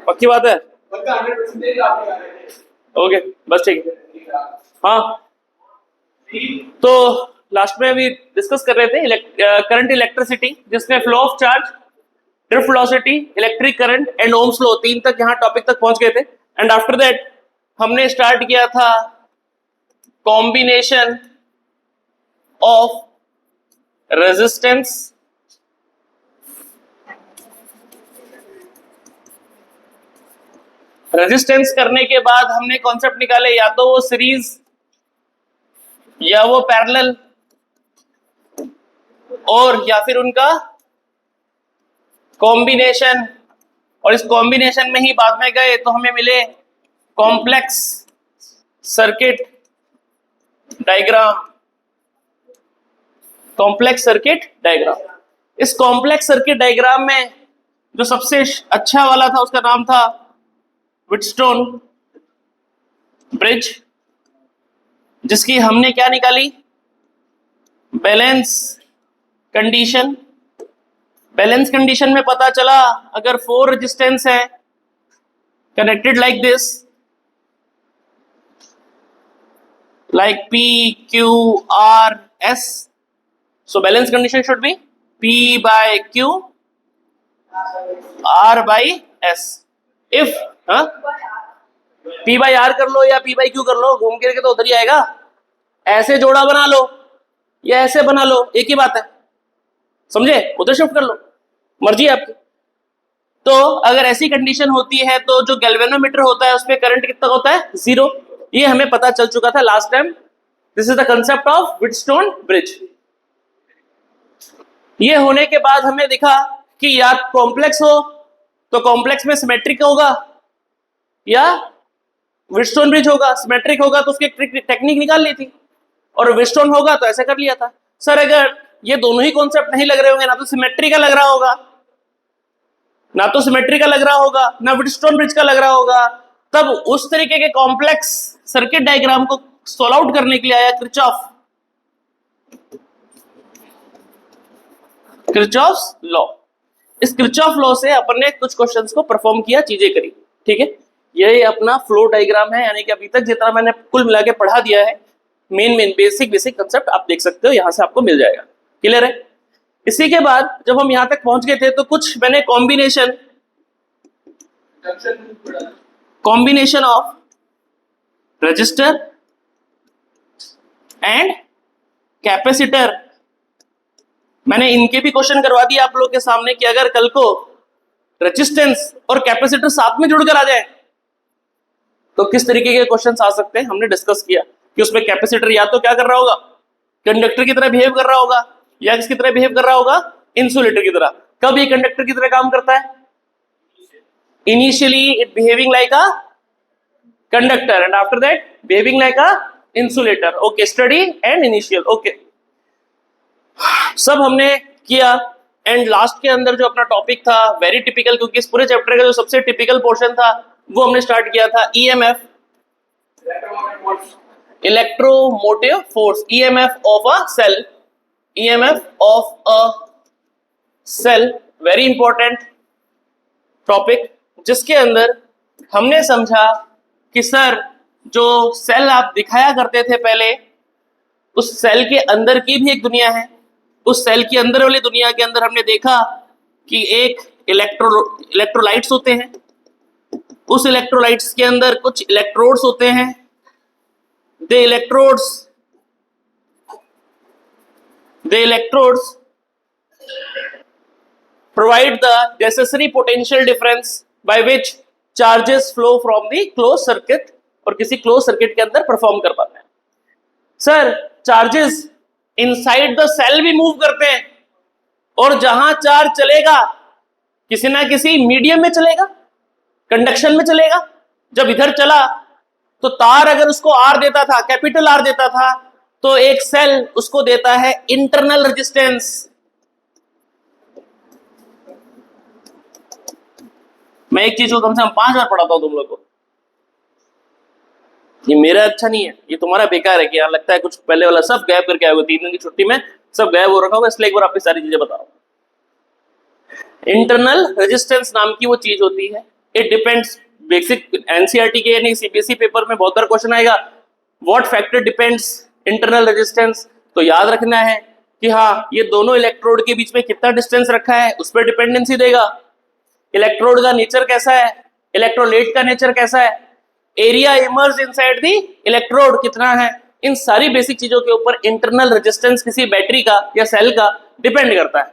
पक्की बात है? ओके, बस ठीक है। हाँ, तो लास्ट में अभी डिस्कस कर रहे थे करंट इलेक्ट्रिसिटी, जिसमें flow of charge, drift velocity, electric current and Ohm's law, 3 तक यहाँ टॉपिक तक पहुंच गए थे। एंड आफ्टर दैट हमने स्टार्ट किया था कॉम्बिनेशन ऑफ रेजिस्टेंस, रेजिस्टेंस करने के बाद हमने कॉन्सेप्ट निकाले, या तो वो सीरीज या वो पैरेलल, और या फिर उनका कॉम्बिनेशन। और इस कॉम्बिनेशन में ही बाद में गए तो हमें मिले complex circuit diagram. Complex circuit diagram, इस कॉम्प्लेक्स सर्किट डायग्राम में जो सबसे अच्छा वाला था उसका नाम था व्हीटस्टोन ब्रिज, जिसकी हमने क्या निकाली, बैलेंस कंडीशन। बैलेंस कंडीशन में पता चला अगर 4 रेजिस्टेंस है connected like this, like P, Q, R, S, so balance condition should be P by Q, R by S. If P by R कर लो या P by Q कर लो, घूम के तो उधर ही आएगा। ऐसे जोड़ा बना लो या ऐसे बना लो, एक ही बात है, समझे? उधर शिफ्ट कर लो, मर्जी है आपकी। तो अगर ऐसी कंडीशन होती है तो जो गैल्वेनोमीटर होता है उसमें करंट कितना होता है, 0। ये हमें पता चल चुका था last time. This is the concept of Wheatstone bridge. ये होने के बाद हमने देखा कि या कॉम्प्लेक्स हो तो कॉम्प्लेक्स में सिमेट्रिक होगा, या व्हीटस्टोन ब्रिज होगा सिमेट्रिक होगा तो उसकी टेक्निक निकाल ली थी, और व्हीटस्टोन होगा तो ऐसा कर लिया था। सर अगर ये दोनों ही कॉन्सेप्ट नहीं लग रहे होंगे, ना तो सिमेट्री का लग रहा होगा, ना तो सिमेट्री का लग रहा होगा, ना व्हीटस्टोन ब्रिज का लग रहा होगा, तब उस तरीके के कॉम्प्लेक्स सर्किट डायग्राम को सॉल्व आउट करने के लिए आया किरचॉफ्स लॉ। इस किरचॉफ लॉ से अपन ने कुछ क्वेश्चंस को परफॉर्म किया, चीजें करी, ठीक है। ये अपना फ्लो डायग्राम है, यानी कि अभी तक जितना मैंने कुल मिला के पढ़ा दिया है, मेन बेसिक कंसेप्ट आप देख सकते हो, यहां से आपको मिल जाएगा। क्लियर है? इसी के बाद जब हम यहां तक पहुंच गए थे तो कुछ मैंने combination of register and capacitor, मैंने इनके भी क्वेश्चन करवा दिया आप लोग के सामने कि अगर कल को रेजिस्टेंस और कैपेसिटर साथ में जुड़कर आ जाए तो किस तरीके के क्वेश्चंस आ सकते हैं, हमने डिस्कस किया कि उसमें कैपेसिटर या तो क्या कर रहा होगा, कंडक्टर की तरह बिहेव कर रहा होगा, या किसकी तरह बिहेव कर रहा होगा, इंसुलेटर की तरह। कब ये कंडक्टर की तरह काम करता है? Initially it behaving like a conductor and after that behaving like a insulator. Okay, study and initial, okay, सब हमने किया। एंड लास्ट के अंदर जो अपना टॉपिक था वेरी टिपिकल, क्योंकि इस पूरे चैप्टर का जो सबसे टिपिकल पोर्शन था वो हमने स्टार्ट किया था EMF, electromotive force, EMF of a cell, EMF of a cell, very important topic, जिसके अंदर हमने समझा कि सर जो सेल आप दिखाया करते थे पहले, उस सेल के अंदर की भी एक दुनिया है। उस सेल के अंदर वाली दुनिया के अंदर हमने देखा कि एक इलेक्ट्रोलाइट्स होते हैं, उस इलेक्ट्रोलाइट्स के अंदर कुछ इलेक्ट्रोड्स होते हैं। The electrodes provide the necessary potential difference by which charges flow from the closed circuit, और किसी closed circuit के अंदर परफॉर्म कर पाते हैं। Sir charges inside the cell भी मूव करते हैं, और जहां चार्ज चलेगा किसी ना किसी मीडियम में चलेगा, कंडक्शन में चलेगा। जब इधर चला तो तार अगर उसको आर देता था, कैपिटल आर देता था, तो एक सेल उसको देता है इंटरनल रेजिस्टेंस। मैं एक चीज को कम से कम 5 बार पढ़ाता हूं तुम लोग को, ये मेरा अच्छा नहीं है, ये तुम्हारा बेकार है कि यहाँ लगता है कुछ पहले वाला सब गायब करके आए हो, 3 दिन की छुट्टी में सब गायब हो रखा होगा, इसलिए एक बार आपकी सारी चीजें बताओ। इंटरनल रेजिस्टेंस नाम की वो चीज होती है। इट डिपेंड्स, बेसिक एनसीईआरटी के यानी सीबीएसई पेपर में बहुत बार क्वेश्चन आएगा, what factor depends internal resistance. तो याद रखना है कि हाँ, ये दोनों इलेक्ट्रोड के बीच में कितना डिस्टेंस रखा है उस पर डिपेंडेंसी देगा। इलेक्ट्रोड का नेचर कैसा है, इलेक्ट्रोलाइट का नेचर कैसा है, area emerge inside the electrode कितना है, इन सारी बेसिक चीजों के ऊपर इंटरनल रेजिस्टेंस किसी बैटरी का या सेल का डिपेंड करता है।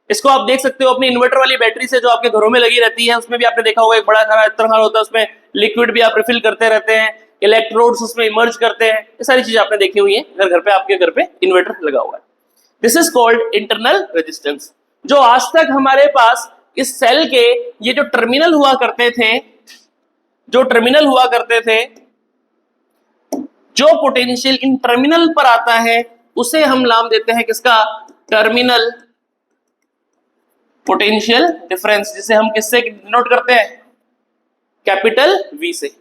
इसको आप देख सकते हो अपनी इन्वर्टर वाली बैटरी से जो आपके घरों में लगी रहती है, उसमें भी आपने देखा होगा एक बड़ा सारा तरह होता है, उसमें लिक्विड भी आप रिफिल करते रहते हैं, इलेक्ट्रोड्स उसमें इमर्ज करते हैं, ये सारी चीजें आपने देखी हुई है अगर घर पे आपके घर पे इन्वर्टर लगा हुआ है। This is called internal resistance. जो आज तक हमारे पास इस सेल के ये जो टर्मिनल हुआ करते थे, जो पोटेंशियल इन टर्मिनल पर आता है उसे हम नाम देते हैं किसका, टर्मिनल पोटेंशियल डिफरेंस, जिसे हम किससे डिनोट करते हैं, कैपिटल वी से।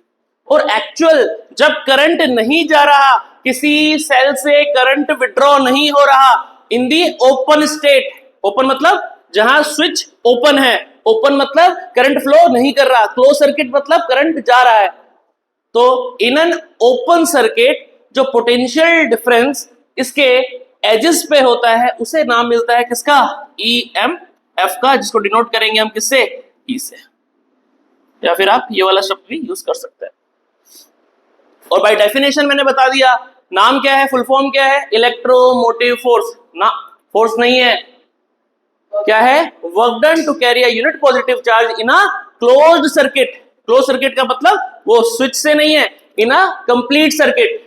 और एक्चुअल जब करंट नहीं जा रहा, किसी सेल से करंट विड्रॉ नहीं हो रहा इन दी ओपन स्टेट, ओपन मतलब जहां स्विच ओपन है, ओपन मतलब करंट फ्लो नहीं कर रहा, क्लोज सर्किट मतलब करंट जा रहा है। तो इन एन ओपन सर्किट जो पोटेंशियल डिफरेंस इसके एजेस पे होता है उसे नाम मिलता है किसका, EMF का, जिसको डिनोट करेंगे हम किससे, E से, या फिर आप ये वाला शब्द भी यूज कर सकते हैं। और बाय डेफिनेशन मैंने बता दिया, नाम क्या है, फुल फॉर्म क्या है, इलेक्ट्रोमोटिव फोर्स ना, फोर्स नहीं है, क्या है, work done to carry a unit positive charge in a closed circuit. Close circuit का मतलब वो स्विच से नहीं है, in a complete circuit,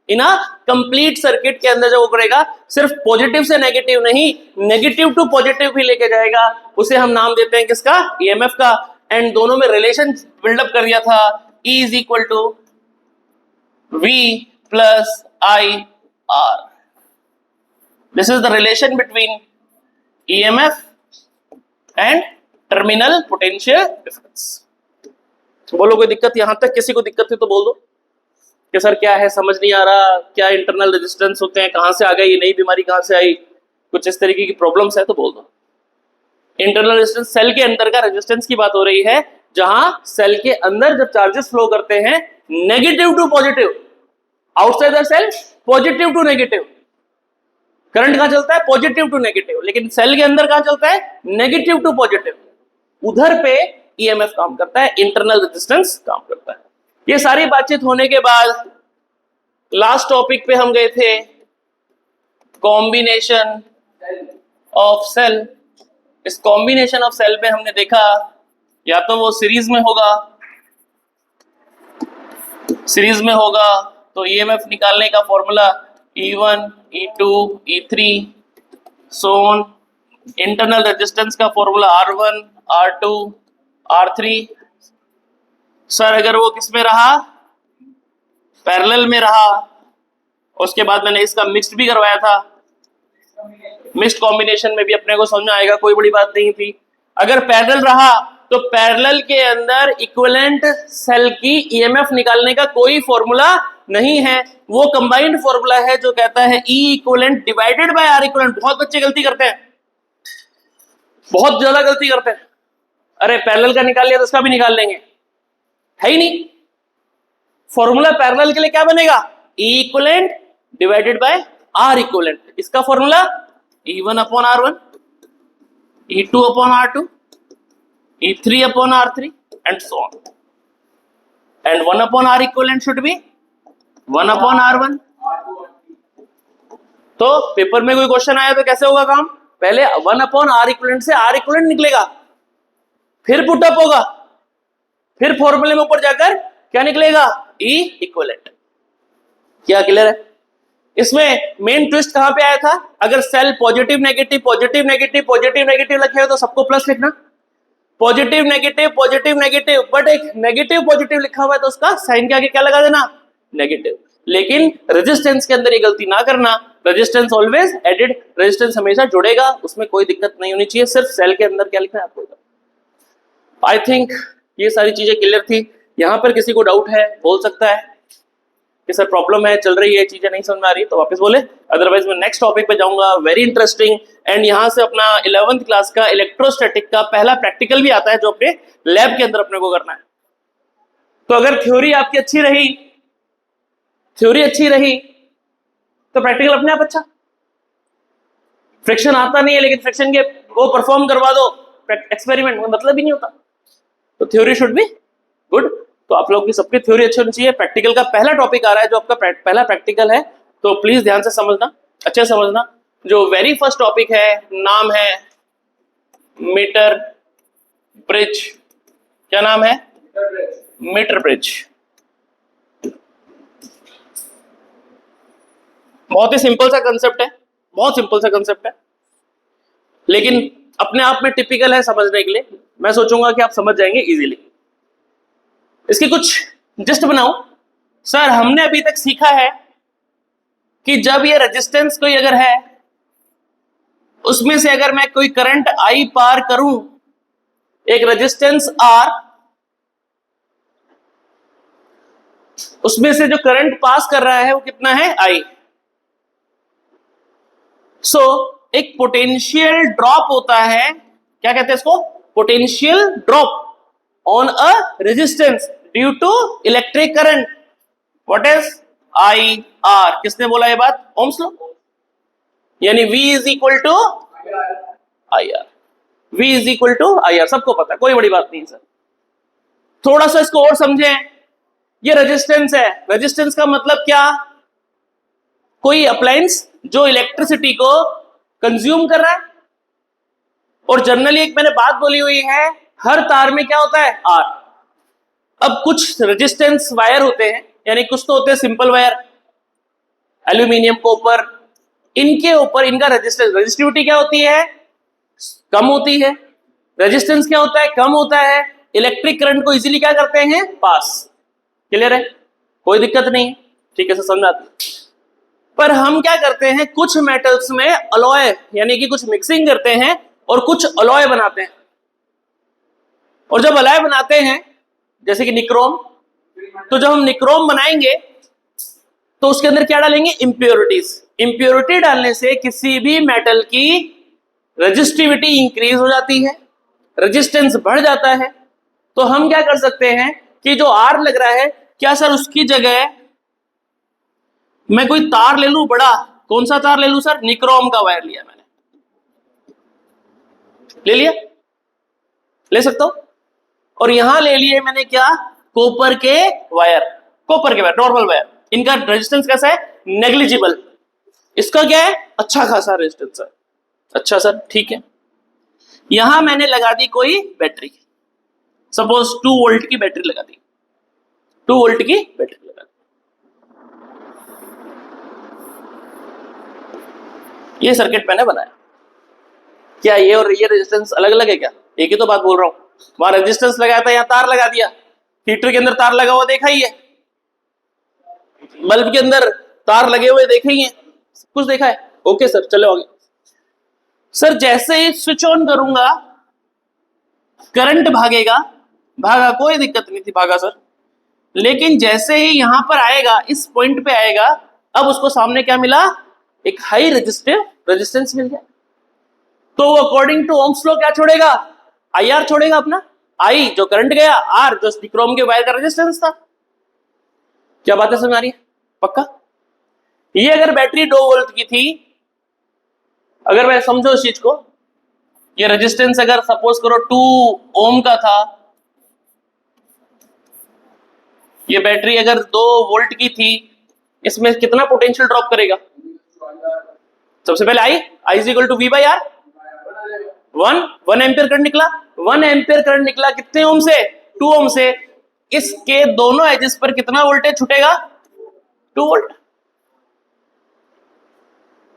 in a complete circuit के अंदर जो वो करेगा सिर्फ पॉजिटिव से नेगेटिव नहीं, नेगेटिव टू पॉजिटिव भी लेके जाएगा, उसे हम नाम देते हैं किसका, EMF का। एंड दोनों में रिलेशन बिल्डअप कर दिया था, E is equal to V plus IR। This is the relation between EMF and terminal potential difference. बोलो कोई दिक्कत, यहां तक किसी को दिक्कत है तो बोल दो कि सर क्या है, समझ नहीं आ रहा, क्या इंटरनल रेजिस्टेंस होते हैं, कहां से आ गई ये नई बीमारी, कहां से आई, कुछ इस तरीके की प्रॉब्लम्स है तो बोल दो। इंटरनल रेजिस्टेंस सेल के अंदर का रेजिस्टेंस की बात हो रही है, जहां सेल के अंदर जब चार्जेस फ्लो करते हैं negative to positive, outside the cell positive to negative, current कहां चलता है, पॉजिटिव टू नेगेटिव, लेकिन सेल के अंदर कहां चलता है, नेगेटिव टू पॉजिटिव, उधर पे EMF काम करता है, इंटरनल रेजिस्टेंस काम करता है। ये सारी बातचीत होने के बाद लास्ट टॉपिक पे हम गए थे, कॉम्बिनेशन ऑफ सेल। इस कॉम्बिनेशन ऑफ सेल में हमने देखा या तो वो सीरीज में होगा तो EMF निकालने का formula E1 E2 E3 so on, internal resistance का formula R1 R2 R3। Sir अगर वो किस में रहा, पैरेलल में रहा, उसके बाद मैंने इसका मिक्स्ड भी करवाया था, मिक्स्ड कॉम्बिनेशन में भी अपने को समझ में आएगा, कोई बड़ी बात नहीं थी। अगर पैरेलल रहा तो पैरेलल के अंदर इक्विवेलेंट सेल की EMF निकालने का कोई फॉर्मूला नहीं है, वो कंबाइंड फॉर्मूला है जो कहता है E equivalent divided by R equivalent. बहुत बच्चे गलती करते हैं, बहुत ज्यादा गलती करते हैं, अरे पैरेलल का निकाल लिया तो उसका भी निकाल लेंगे, है ही नहीं। फॉर्मूला पैरेलल के लिए क्या बनेगा, E equivalent divided by R equivalent. इसका formula E1 upon R1, E2 upon R2, E3 upon R3 and so on, and 1 upon R equivalent should be 1 upon R1। तो पेपर में कोई क्वेश्चन आया तो कैसे होगा काम, पहले 1 अपॉन R इक्विवेलेंट से R इक्विवेलेंट निकलेगा, फिर पुटअप होगा, फिर फॉर्मूले में ऊपर जाकर क्या निकलेगा, E इक्विवेलेंट। क्या क्लियर है? इसमें मेन ट्विस्ट कहां पे आया था, अगर cell positive negative positive negative positive negative लिखे हो तो सबको प्लस लिखना, पॉजिटिव नेगेटिव, बट एक नेगेटिव पॉजिटिव लिखा हुआ है तो उसका साइन के आगे क्या लगा देना, नेगेटिव। लेकिन रेजिस्टेंस के अंदर ये गलती ना करना, रेजिस्टेंस ऑलवेज एडेड, रेजिस्टेंस हमेशा जुड़ेगा, उसमें कोई दिक्कत नहीं होनी चाहिए, सिर्फ सेल के अंदर क्या लिखना है आपको। आई थिंक ये सारी चीजें क्लियर थी। यहां पर किसी को डाउट है बोल सकता है। कि सर प्रॉब्लम है, चल रही है, चीजें नहीं समझ में आ रही तो वापस बोले, अदरवाइज मैं नेक्स्ट टॉपिक पे जाऊंगा। Very interesting. एंड यहाँ से अपना 11th क्लास का इलेक्ट्रोस्टैटिक का पहला प्रैक्टिकल भी आता है जो अपने लैब के अंदर अपने को करना है। तो अगर थ्योरी आपकी अच्छी रही, थ्योरी अच्छी रही तो प्रैक्टिकल अपने आप अच्छा। फ्रिक्शन आता नहीं है लेकिन फ्रिक्शन के वो परफॉर्म करवा दो एक्सपेरिमेंट में, मतलब ही नहीं होता। तो थ्योरी शुड बी गुड। तो आप लोगों की सबकी थ्योरी अच्छी होनी चाहिए। प्रैक्टिकल का पहला टॉपिक आ रहा है जो आपका पहला प्रैक्टिकल है, तो प्लीज ध्यान से समझना, अच्छे से समझना। जो वेरी फर्स्ट टॉपिक है नाम है मीटर ब्रिज। क्या नाम है? Metre bridge. बहुत ही सिंपल सा कंसेप्ट है, बहुत सिंपल सा कंसेप्ट है, लेकिन अपने आप में टिपिकल है समझने के लिए। मैं सोचूंगा कि आप समझ जाएंगे इजीली। इसकी कुछ जस्ट बनाऊं। सर हमने अभी तक सीखा है कि जब ये रेजिस्टेंस कोई अगर है, उसमें से अगर मैं कोई करंट आई पार करूं, एक रेजिस्टेंस आर, उसमें से जो करंट पास कर रहा है वो कितना है? आई। सो एक पोटेंशियल ड्रॉप होता है, क्या कहते हैं इसको? Potential drop on a resistance due to electric current. What is I R? किसने बोला ये बात? Ohm's law. यानी V is equal to I R. V is equal to I R, सबको पता है, कोई बड़ी बात नहीं सर। थोड़ा सा इसको और समझें। ये रेजिस्टेंस है, रेजिस्टेंस का मतलब क्या? कोई अप्लायंस जो इलेक्ट्रिसिटी को कंज्यूम कर रहा है। और जनरली एक मैंने बात बोली हुई है, हर तार में क्या होता है? आर। अब कुछ रेजिस्टेंस वायर होते हैं, यानी कुछ तो होते हैं सिंपल वायर, एल्यूमिनियम, कॉपर, इनके ऊपर इनका रेजिस्टेंस, रेजिस्टिविटी क्या होती है? कम होती है। रेजिस्टेंस क्या होता है? कम होता है। इलेक्ट्रिक करंट को इजीली क्या करते हैं? पास। क्लियर है? कोई दिक्कत नहीं, ठीक है सर, समझ आता है। पर हम क्या करते हैं, कुछ मेटल्स में अलॉय यानी कि कुछ मिक्सिंग करते हैं और कुछ अलॉय बनाते हैं। और जब अलॉय बनाते हैं जैसे कि निक्रोम, तो जब हम निक्रोम बनाएंगे तो उसके अंदर क्या डालेंगे? इंप्योरिटीज। इंप्योरिटी डालने से किसी भी मेटल की रेजिस्टिविटी इंक्रीज हो जाती है, रेजिस्टेंस बढ़ जाता है। तो हम क्या कर सकते हैं कि जो आर लग रहा है, क्या सर उसकी जगह मैं कोई तार ले लूं बड़ा? कौन सा तार ले लूं सर? निक्रोम का वायर लिया मैंने, ले लिया, ले सकता हूं। और यहां ले लिए मैंने क्या? कॉपर के वायर, कॉपर के वायर, नॉर्मल वायर। इनका रेजिस्टेंस कैसा है? नेग्लिजिबल। इसका क्या है? अच्छा खासा रेजिस्टेंस है। अच्छा सर, ठीक है। यहां मैंने लगा दी कोई बैटरी, सपोज 2 वोल्ट की बैटरी लगा दी, 2 वोल्ट की बैटरी लगा दी। ये सर्किट मैंने बनाया। क्या ये और ये रेजिस्टेंस अलग अलग है क्या? एक ही तो बात बोल रहा हूं। वहां रेजिस्टेंस लगाया था, यहां तार लगा दिया। हीटर के अंदर तार लगा हुआ देखा ही है, बल्ब के अंदर तार लगे हुए देखे ही है, सब कुछ देखा है। ओके सर, चलो आगे। सर जैसे ही स्विच ऑन करूंगा करंट भागेगा, भागा, कोई दिक्कत नहीं थी, भागा सर। लेकिन जैसे ही यहां पर आएगा, इस पॉइंट पे आएगा, अब उसको सामने क्या मिला? एक हाई रेजिस्टेंस मिल गया। तो वो अकॉर्डिंग टू ओम्स लॉ क्या छोड़ेगा? आई आर छोड़ेगा अपना। आई जो करंट गया, आर जो निक्रोम के वायर का रेजिस्टेंस था। क्या बात है, समझ आ रही है? पक्का? ये अगर बैटरी 2 वोल्ट की थी, अगर मैं समझो इस चीज को, ये रेजिस्टेंस अगर सपोज करो 2 ओम का था, ये बैटरी अगर 2 वोल्ट की थी, इसमें कितना पोटेंशियल ड्रॉप करेगा? सबसे पहले I is equal to V by R. 1 ampere current निकला, 1 एम्पियर करंट निकला कितने ओम से? 2 ओम से। इसके दोनों एजेस पर कितना वोल्टेज छूटेगा? 2 वोल्ट।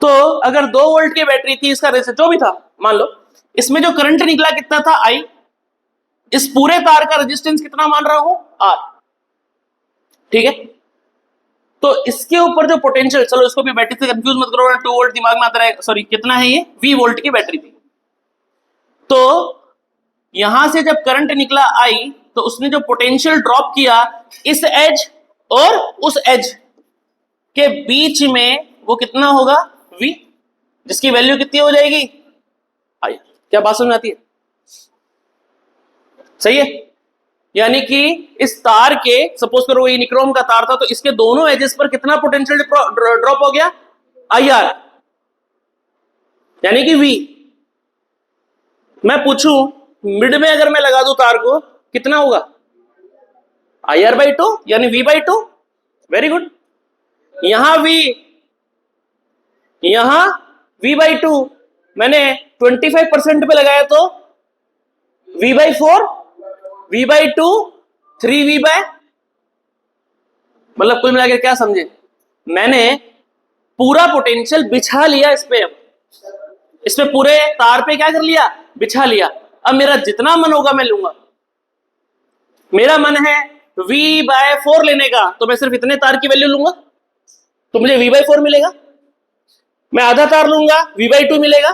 तो अगर 2 वोल्ट की बैटरी थी, इसका रेजिस्टेंस जो भी था मान लो, इसमें जो करंट निकला कितना था? आई। इस पूरे तार का रेजिस्टेंस कितना मान रहा हूं? आर। ठीक है। तो इसके ऊपर जो पोटेंशियल, चलो इसको भी बैटरी से कंफ्यूज मत करो, 2 वोल्ट दिमाग में आता है, सॉरी कितना है ये? V वोल्ट की बैटरी थी। तो यहां से जब करंट निकला आई, तो उसने जो पोटेंशियल ड्रॉप किया इस एज और उस एज, के बीच में वो कितना होगा, V, जिसकी वैल्यू कितनी हो जाएगी, आई। क्या बात समझ आती है? सही है। यानी कि इस तार के, सपोज करो ये निक्रोम का तार था, तो इसके दोनों एजेस पर कितना पोटेंशियल ड्रॉप हो गया, IR, यानी कि V। मैं पूछूं मिड में अगर मैं लगा दूं तार को, कितना होगा, IR/2, यानी V/2। Very good. यहां V/2 मैंने 25% पे लगाया तो V/4, V/2, 3V बाय, मतलब कुल मिलाकर क्या समझे, मैंने पूरा पोटेंशियल बिछा लिया इस पे, पूरे तार पे क्या कर लिया, बिछा लिया। अब मेरा जितना मन होगा मैं लूंगा। मेरा मन है V/4 लेने का, तो मैं सिर्फ इतने तार की वैल्यू लूंगा, तो मुझे V/4 मिलेगा। मैं आधा तार लूंगा, V/2 मिलेगा।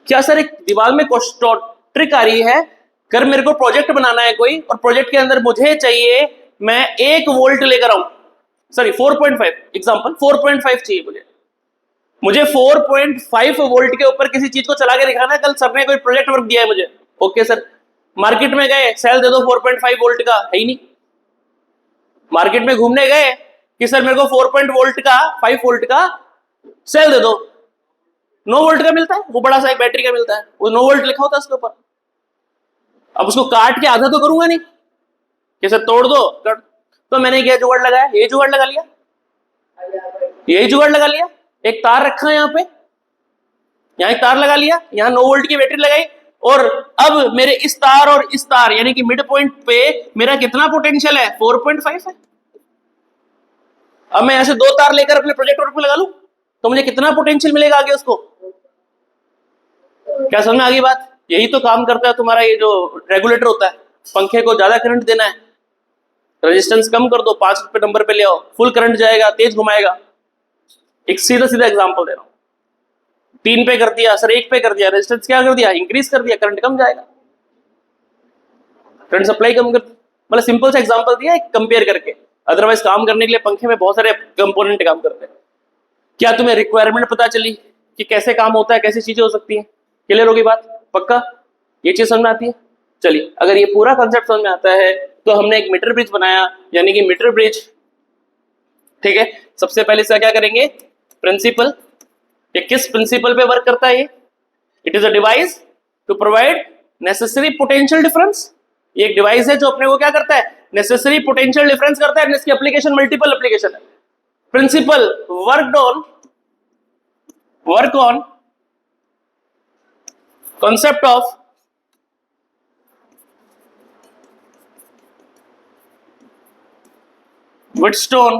क्या सर एक दिमाग में ट्रिक आ रही है, अगर मेरे को प्रोजेक्ट बनाना है कोई, और प्रोजेक्ट के अंदर मुझे चाहिए मैं 1 वोल्ट लेकर आऊं, सॉरी 4.5, एग्जांपल 4.5 चाहिए मुझे 4.5 वोल्ट के ऊपर किसी चीज को चला के दिखाना है। कल सर ने कोई प्रोजेक्ट वर्क दिया है मुझे, ओके सर, मार्केट में गए, सेल दे दो 4.5 वोल्ट का, है ही नहीं। मार्केट में घूमने गए कि सर मेरे को 4.5 वोल्ट का सेल दे दो, 9 वोल्ट का मिलता है, वो बड़ा सा एक बैटरी का मिलता है, वो 9 वोल्ट लिखा होता है उसके ऊपर। अब उसको काट के आधा तो करूंगा नहीं कि सर तोड़ दो कर। तो मैंने क्या जुगाड़ लगाया, ये जुगाड़ लगा लिया, यही जुगाड़ लगा लिया। एक तार रखा यहाँ पे, यहाँ एक तार लगा लिया, यहाँ 9 वोल्ट की बैटरी लगाई, और अब मेरे इस तार और इस तार यानी कि मिड पॉइंट पे मेरा कितना पोटेंशियल है, 4.5 है। अब मैं ऐसे 2 तार लेकर अपने प्रोजेक्ट वर्क पे लगा लूं तो मुझे कितना पोटेंशियल मिलेगा आगे उसको। क्या समझ में आ गई बात? यही तो काम करता है तुम्हारा ये जो रेगुलेटर होता है। पंखे को ज्यादा करंट देना है, रेजिस्टेंस कम कर दो, 5 रुपए नंबर पे ले आओ, फुल करंट जाएगा, तेज घुमाएगा। एक सीधा सीधा एग्जांपल दे रहा हूं, 3 पे कर दिया सर, 1 पे कर दिया, रेजिस्टेंस क्या कर दिया, इंक्रीज कर दिया, करंट कम जाएगा, करंट सप्लाई कम कर, मतलब सिंपल सा एग्जांपल दिया कंपेयर करके। अदरवाइज काम करने के लिए पंखे में बहुत सारे कंपोनेंट काम करते हैं। क्या तुम्हें रिक्वायरमेंट पता चली कि कैसे काम होता है, कैसी चीजें हो सकती हैं? क्लियर होगी बात? पक्का ये चीज समझ में आती है? चलिए, अगर ये पूरा कॉन्सेप्ट समझ में आता है तो हमने एक मीटर ब्रिज बनाया, यानी कि मीटर ब्रिज, ठीक है। सबसे पहले इसका क्या करेंगे, प्रिंसिपल, ये किस प्रिंसिपल पे वर्क करता है ये, it is a device to provide necessary potential difference. ये एक डिवाइस है जो अपने को क्या करता है, नेसेसरी पोटेंशियल डिफरेंस करता है। इसकी एप्लीकेशन मल्टीपल एप्लीकेशन है। Principle work on concept of Wheatstone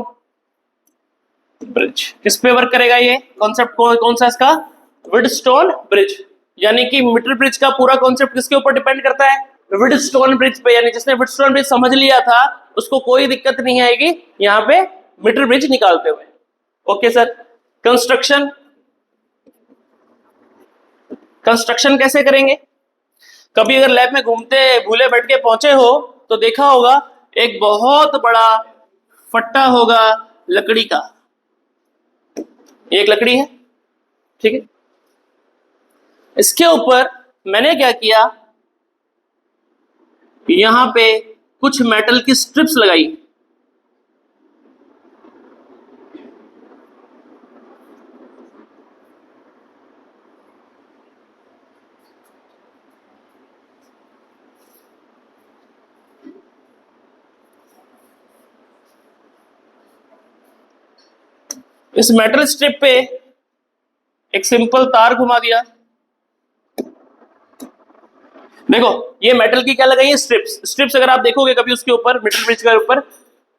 bridge. किस पे वर्क करेगा ये कॉन्सेप्ट, कौन सा इसका, Wheatstone ब्रिज। यानी कि मीटर ब्रिज का पूरा कॉन्सेप्ट किसके ऊपर डिपेंड करता है, Wheatstone ब्रिज पे। यानी जिसने Wheatstone ब्रिज समझ लिया था उसको कोई दिक्कत नहीं आएगी यहाँ पे मीटर ब्रिज निकालते हुए। ओके सर, कंस्ट्रक्शन कैसे करेंगे? कभी अगर लैब में घूमते भूले बैठ के पहुंचे हो तो देखा होगा एक बहुत बड़ा फट्टा होगा लकड़ी का, एक लकड़ी है, ठीक है। इसके ऊपर मैंने क्या किया, यहां पे कुछ मेटल की स्ट्रिप्स लगाई, इस मेटल स्ट्रिप पे एक सिंपल तार घुमा दिया। देखो ये मेटल की क्या लगाई है, स्ट्रिप्स अगर आप देखोगे कभी उसके ऊपर, मीटर ब्रिज के ऊपर,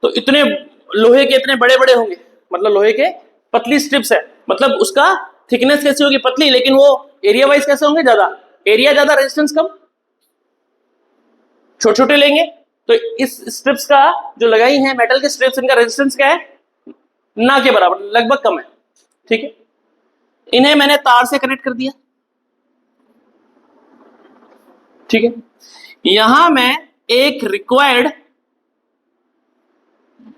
तो इतने लोहे के इतने बड़े बड़े होंगे, मतलब लोहे के पतली स्ट्रिप्स है, मतलब उसका थिकनेस कैसी होगी, पतली, लेकिन वो एरिया वाइज कैसे होंगे, ज्यादा एरिया, ज्यादा रेजिस्टेंस कम। छोटे छोटे लेंगे तो इस स्ट्रिप्स का जो लगाई है मेटल के स्ट्रिप्स, इनका रेजिस्टेंस क्या है, ना के बराबर, लगभग कम है, ठीक है। इन्हें मैंने तार से कनेक्ट कर दिया, ठीक है। यहां मैं एक रिक्वायर्ड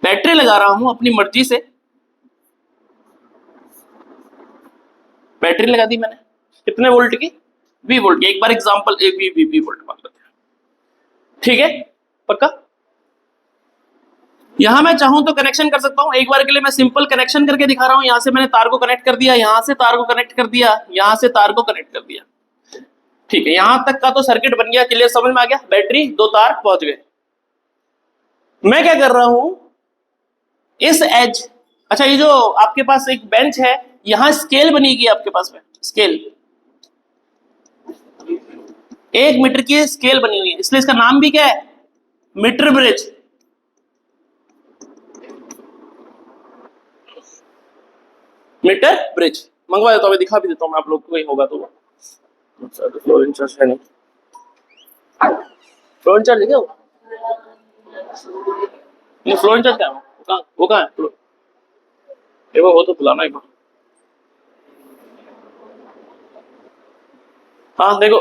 बैटरी लगा रहा हूं अपनी मर्जी से, बैटरी लगा दी मैंने कितने वोल्ट की, V वोल्ट की। एक बार एग्जांपल V वोल्ट मान लेते हैं, ठीक है, पक्का। यहां मैं चाहूं तो कनेक्शन कर सकता हूं, एक बार के लिए मैं सिंपल कनेक्शन करके दिखा रहा हूं। यहां से मैंने तार को कनेक्ट कर दिया, यहां से तार को कनेक्ट कर दिया, यहां से तार को कनेक्ट कर दिया, ठीक है। यहां तक का तो सर्किट बन गया, क्लियर, समझ में आ गया। बैटरी, दो तार पहुंच गए। मैं क्या कर रहा हूं, इस एज, अच्छा ये जो आपके पास एक बेंच है, यहां स्केल बनेगी आपके पास में, स्केल 1 मीटर की स्केल बनी हुई है, इसलिए इसका नाम भी क्या है, मीटर ब्रिज। मीटर ब्रिज मंगवा देता हूं, दिखा भी देता हूं मैं आप लोग को, कहीं होगा तो वो फ्लो इंचार्ज है नहीं, फ्लो इंचार्ज है क्या वो, नहीं फ्लो इंचार्ज क्या है वो कहाँ है फ्लो, वो तो बुलाना एक बार। हाँ देखो,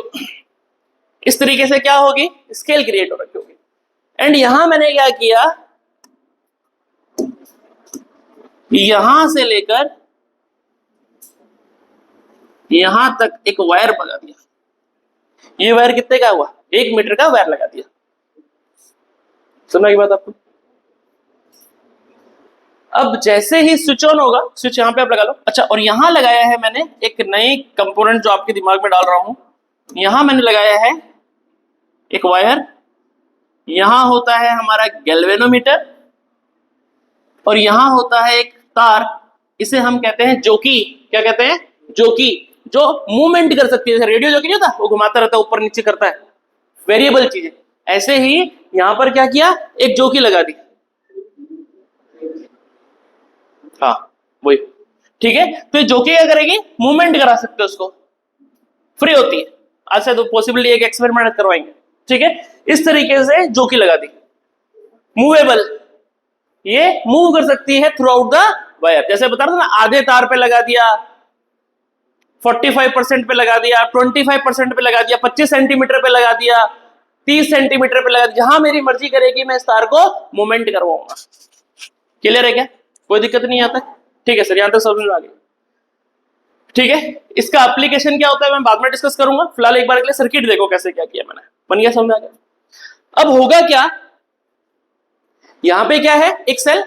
इस तरीके से क्या होगी, स्केल क्रिएट हो रखी होगी। एंड यहां मैंने क्या किया, यहां से लेकर यहां तक एक वायर लगा दिया। ये वायर कितने का हुआ, 1 मीटर का वायर लगा दिया। सुना की बात आपको। अब जैसे ही स्विच ऑन होगा, स्विच यहां पे आप लगा लो। अच्छा, और यहां लगाया है मैंने एक नई कंपोनेंट जो आपके दिमाग में डाल रहा हूं, यहां मैंने लगाया है एक वायर। यहां होता है हमारा गैल्वेनोमीटर, और यहां होता है एक तार, इसे हम कहते हैं जोकी। क्या कहते हैं, जोकी, जो मूवमेंट कर सकती है, जैसे रेडियो जोकी नहीं होता, वो घुमाता रहता है, ऊपर नीचे करता है, वेरिएबल चीजें। ऐसे ही यहां पर क्या किया, एक जोकी लगा दी। हाँ वही, ठीक है। तो जोकी क्या करेगी, मूवमेंट करा सकते हो उसको, फ्री होती है। आज से तो पॉसिबली एक एक्सपेरिमेंट करवाएंगे, ठीक है। इस तरीके से जोकी लगा दी, मूवेबल, ये मूव कर सकती है थ्रू आउट द वायर। जैसे बता रहा था ना, आधे तार पे लगा दिया, 45% पे लगा दिया, 25% पे लगा दिया, 25 सेंटीमीटर पे लगा दिया, 30 सेंटीमीटर पे लगा दिया, जहां मेरी मर्जी करेगी मैं इस तार को मूवमेंट करवाऊंगा। क्लियर है क्या, कोई दिक्कत नहीं आता, ठीक है सर, यहां तक समझ में आ गई, ठीक है। इसका एप्लीकेशन क्या होता है मैं बाद में डिस्कस करूंगा, फिलहाल एक बार के लिए सर्किट देखो कैसे क्या किया मैंने, बन गया, समझ में आ गया। अब होगा क्या, यहां पे क्या है, एक सेल,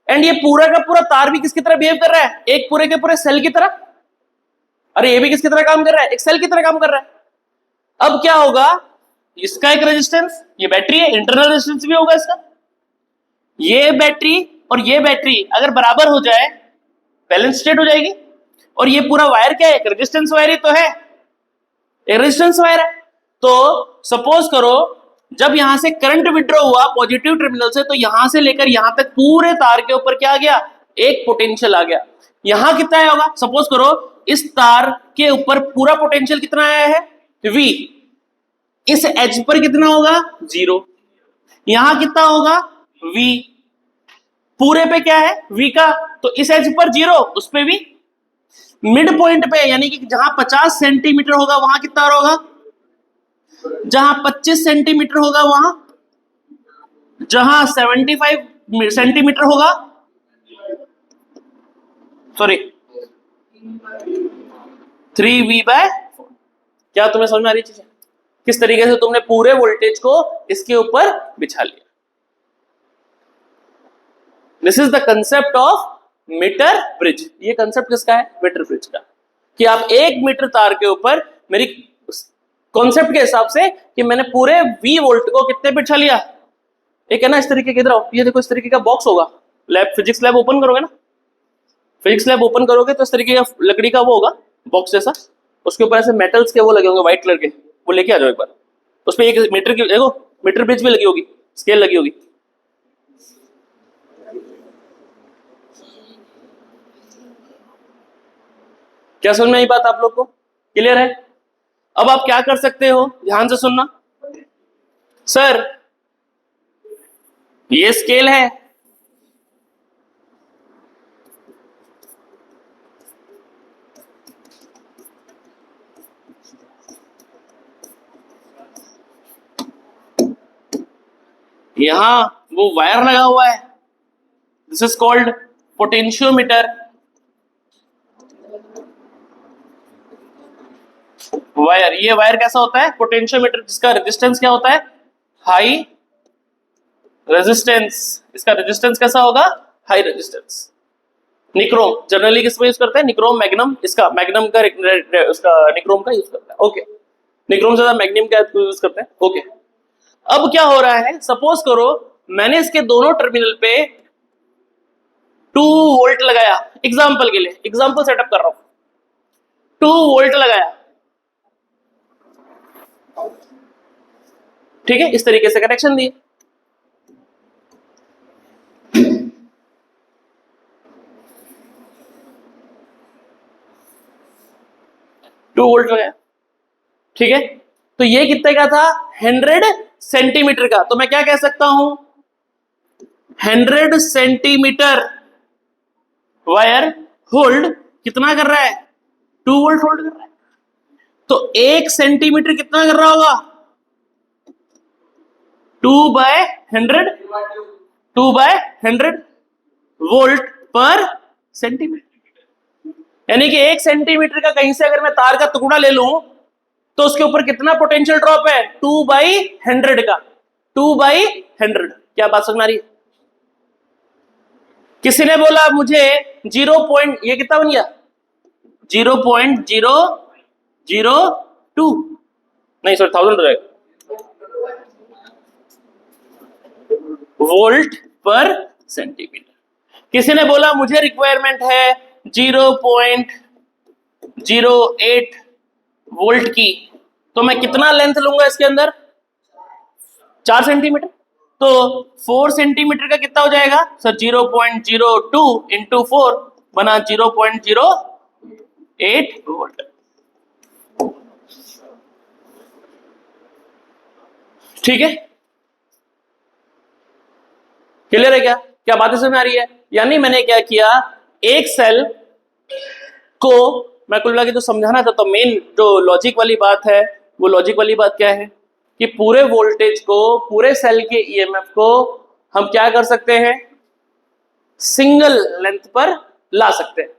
एंड ये पूरा का पूरा तार भी किसकी तरह बिहेव कर रहा है, एक पूरे के पूरे सेल की तरह। अरे ये भी किसकी तरह काम कर रहा है, एक सेल की तरह काम कर रहा है। अब क्या होगा, इसका एक रेजिस्टेंस, ये बैटरी है, इंटरनल रेजिस्टेंस भी होगा इसका। ये बैटरी और ये बैटरी अगर बराबर हो जाए, बैलेंस स्टेट हो जाएगी। और ये पूरा वायर क्या है, एक रेजिस्टेंस वायर ही तो है, एक रेजिस्टेंस वायर है। तो सपोज करो, जब यहां से करंट विड्रॉ हुआ पॉजिटिव टर्मिनल से, तो यहां से लेकर यहां तक पूरे तार के ऊपर क्या आ गया, एक पोटेंशियल आ गया। यहां कितना आया होगा, सपोज करो इस तार के ऊपर पूरा पोटेंशियल कितना आया है, V। इस एज पर कितना होगा, 0। यहां कितना होगा, V। पूरे पे क्या है, V का, तो इस एज पर 0, उस पे भी। मिड पॉइंट पे, यानी कि जहां 50 सेंटीमीटर होगा वहां कितना होगा, जहां 25 सेंटीमीटर होगा वहां, जहां 75 सेंटीमीटर होगा, सॉरी 3V/4। क्या तुम्हें समझ में आ रही चीज, किस तरीके से तुमने पूरे वोल्टेज को इसके ऊपर बिछा लिया। This is the concept of metre bridge. ये कंसेप्ट किसका है, मीटर ब्रिज का, कि आप 1 मीटर तार के ऊपर, मेरी कॉन्सेप्ट के हिसाब से, कि मैंने पूरे V वोल्ट को कितने पे बिछा लिया। एक है ना इस तरीके के, इधर आओ, ये देखो इस तरीके का बॉक्स होगा, लैब, फिजिक्स लैब ओपन करोगे ना, फिजिक्स लैब ओपन करोगे तो इस तरीके का लकड़ी का वो होगा बॉक्स जैसा, उसके ऊपर ऐसे मेटल्स के वो लगे होंगे व्हाइट कलर के, वो लेके आ जाओ एक बार। उस पर 1 मीटर की देखो, मीटर ब्रिज भी लगी होगी, स्केल लगी होगी। क्या समझ में आई बात आप लोग को, क्लियर है। अब आप क्या कर सकते हो, ध्यान से सुनना। सर ये स्केल है, यहां वो वायर लगा हुआ है, this is called potentiometer. Wire, ये वायर कैसा होता है? पोटेंशियोमीटर, जिसका रेजिस्टेंस क्या होता है? High resistance. इसका रेजिस्टेंस कैसा होगा? High resistance. निक्रोम जनरली किस में यूज करते हैं? निक्रोम मैग्नम, इसका मैग्नम का उसका निक्रोम का यूज करते हैं। ओके, निक्रोम से ज्यादा मैग्नम का यूज करते हैं। ओके, अब क्या हो रहा है? सपोज करो मैंने इसके दोनों टर्मिनल पे 2 वोल्ट लगाया, एग्जांपल के लिए, एग्जांपल सेटअप कर रहा हूं, 2 वोल्ट लगाया, ठीक है, इस तरीके से कनेक्शन दिए। टू वोल्ट लगाया, ठीक है, तो ये कितने का था? 100 सेंटीमीटर का। तो मैं क्या कह सकता हूं? 100 सेंटीमीटर वायर होल्ड कितना कर रहा है? 2 वोल्ट होल्ड कर रहा है। तो 1 सेंटीमीटर कितना कर रहा होगा? 2/100, 2/100 वोल्ट पर सेंटीमीटर। यानी कि 1 सेंटीमीटर का कहीं से अगर मैं तार का टुकड़ा ले लूं तो उसके ऊपर कितना पोटेंशियल ड्रॉप है? 2/100 का, 2/100। क्या बात समझ में आ रही है? किसी ने बोला मुझे 0 पॉइंट, ये कितना बन गया? 0.002, नहीं सॉरी 1000 हो जाएगा, वोल्ट पर सेंटीमीटर। किसी ने बोला मुझे रिक्वायरमेंट है 0.08 वोल्ट की, तो मैं कितना लेंथ लूंगा इसके अंदर? 4 सेंटीमीटर। तो 4 सेंटीमीटर का कितना हो जाएगा सर? 0.02 इंटू 4 बना 0.08 वोल्ट। ठीक है, क्लियर है? क्या क्या बातें समझ में आ रही है? यानी मैंने क्या किया, एक सेल को मैं कुल मिला के जो समझाना चाहता हूं, मेन जो लॉजिक वाली बात है, वो लॉजिक वाली बात क्या है कि पूरे वोल्टेज को, पूरे सेल के ईएमएफ को हम क्या कर सकते हैं? सिंगल लेंथ पर ला सकते हैं।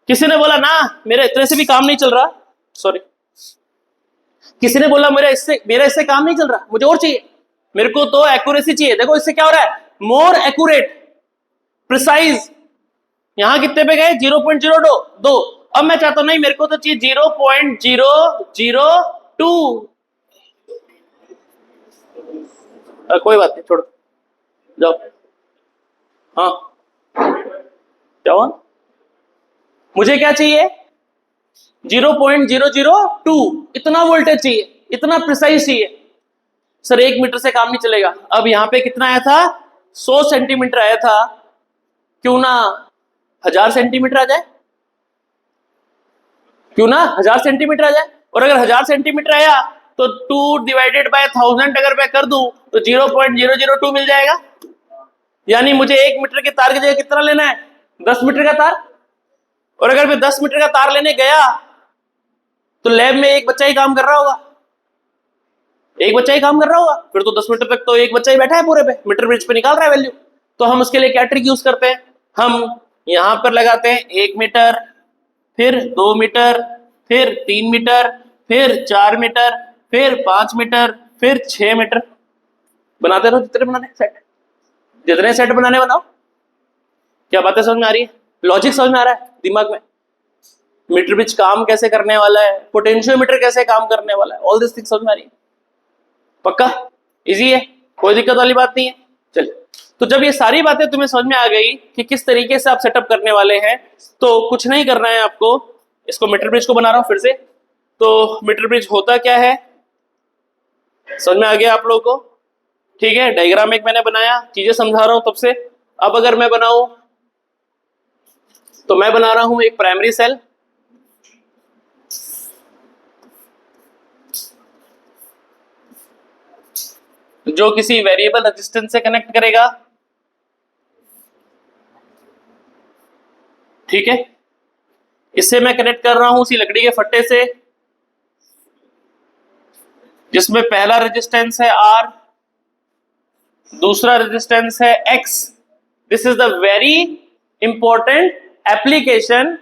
किसी ने बोला ना मेरा इतने से भी काम नहीं चल रहा, सॉरी, किसी ने बोला मेरा इससे काम नहीं चल रहा, मुझे और चाहिए, मेरे को तो एक्यूरेसी चाहिए। देखो इससे क्या हो रहा है? More accurate, precise. यहां कितने पे गए? 0.02। अब मैं चाहता हूं नहीं, मेरे को तो चाहिए 0.002। कोई बात नहीं, छोड़ो, जाओ। हाँ, क्या हुआ? मुझे क्या चाहिए? 0.002, इतना वोल्टेज चाहिए, इतना प्रिसाइज चाहिए। सर 1 मीटर से काम नहीं चलेगा। अब यहां पे कितना आया था? 100 सेंटीमीटर आया था, क्यों ना 1000 सेंटीमीटर आ जाए? क्यों ना 1000 सेंटीमीटर आ जाए? और अगर 1000 सेंटीमीटर आया तो 2/1000 अगर मैं कर दूं तो 0.002 मिल जाएगा। यानी मुझे 1 मीटर के तार की जगह कितना लेना है? 10 मीटर का तार। और अगर मैं 10 मीटर का तार लेने गया तो लैब में एक बच्चा ही काम कर रहा होगा, एक बच्चा ही काम कर रहा होगा, फिर तो 10 मीटर तक तो एक बच्चा ही बैठा है पूरे पे, मीटर ब्रिज पे निकाल रहा है वैल्यू। तो हम उसके लिए क्या ट्रिक यूज करते हैं? हम यहां पर लगाते हैं 1 मीटर, फिर 2 मीटर, फिर 3 मीटर, फिर 4 मीटर, फिर 5 मीटर, फिर 6 मीटर। बनाते रहो जितने बनाने सेट, जितने सेट बनाने बनाओ। क्या बातें समझ में आ रही है? लॉजिक समझ में आ रहा है दिमाग में? मीटर ब्रिज काम कैसे करने वाला है, पोटेंशियोमीटर कैसे काम करने वाला है, ऑल दिस थिंग समझ में आ रही है? पक्का इजी है, कोई दिक्कत वाली बात नहीं है। चलिए, तो जब ये सारी बातें तुम्हें समझ में आ गई कि किस तरीके से आप सेटअप करने वाले हैं, तो कुछ नहीं करना है आपको। इसको मीटर ब्रिज को बना रहा हूं फिर से। तो मीटर ब्रिज होता क्या है समझ में आ गया आप लोगों को? ठीक है, डायग्राम एक मैंने बनाया, चीजें समझा रहा हूं तब से। अब अगर मैं बनाऊं तो मैं बना रहा हूं एक प्राइमरी सेल, जो किसी वेरिएबल रेजिस्टेंस से कनेक्ट करेगा। ठीक है, इससे मैं कनेक्ट कर रहा हूं उसी लकड़ी के फट्टे से, जिसमें पहला रेजिस्टेंस है R, दूसरा रेजिस्टेंस है X, this is the very important application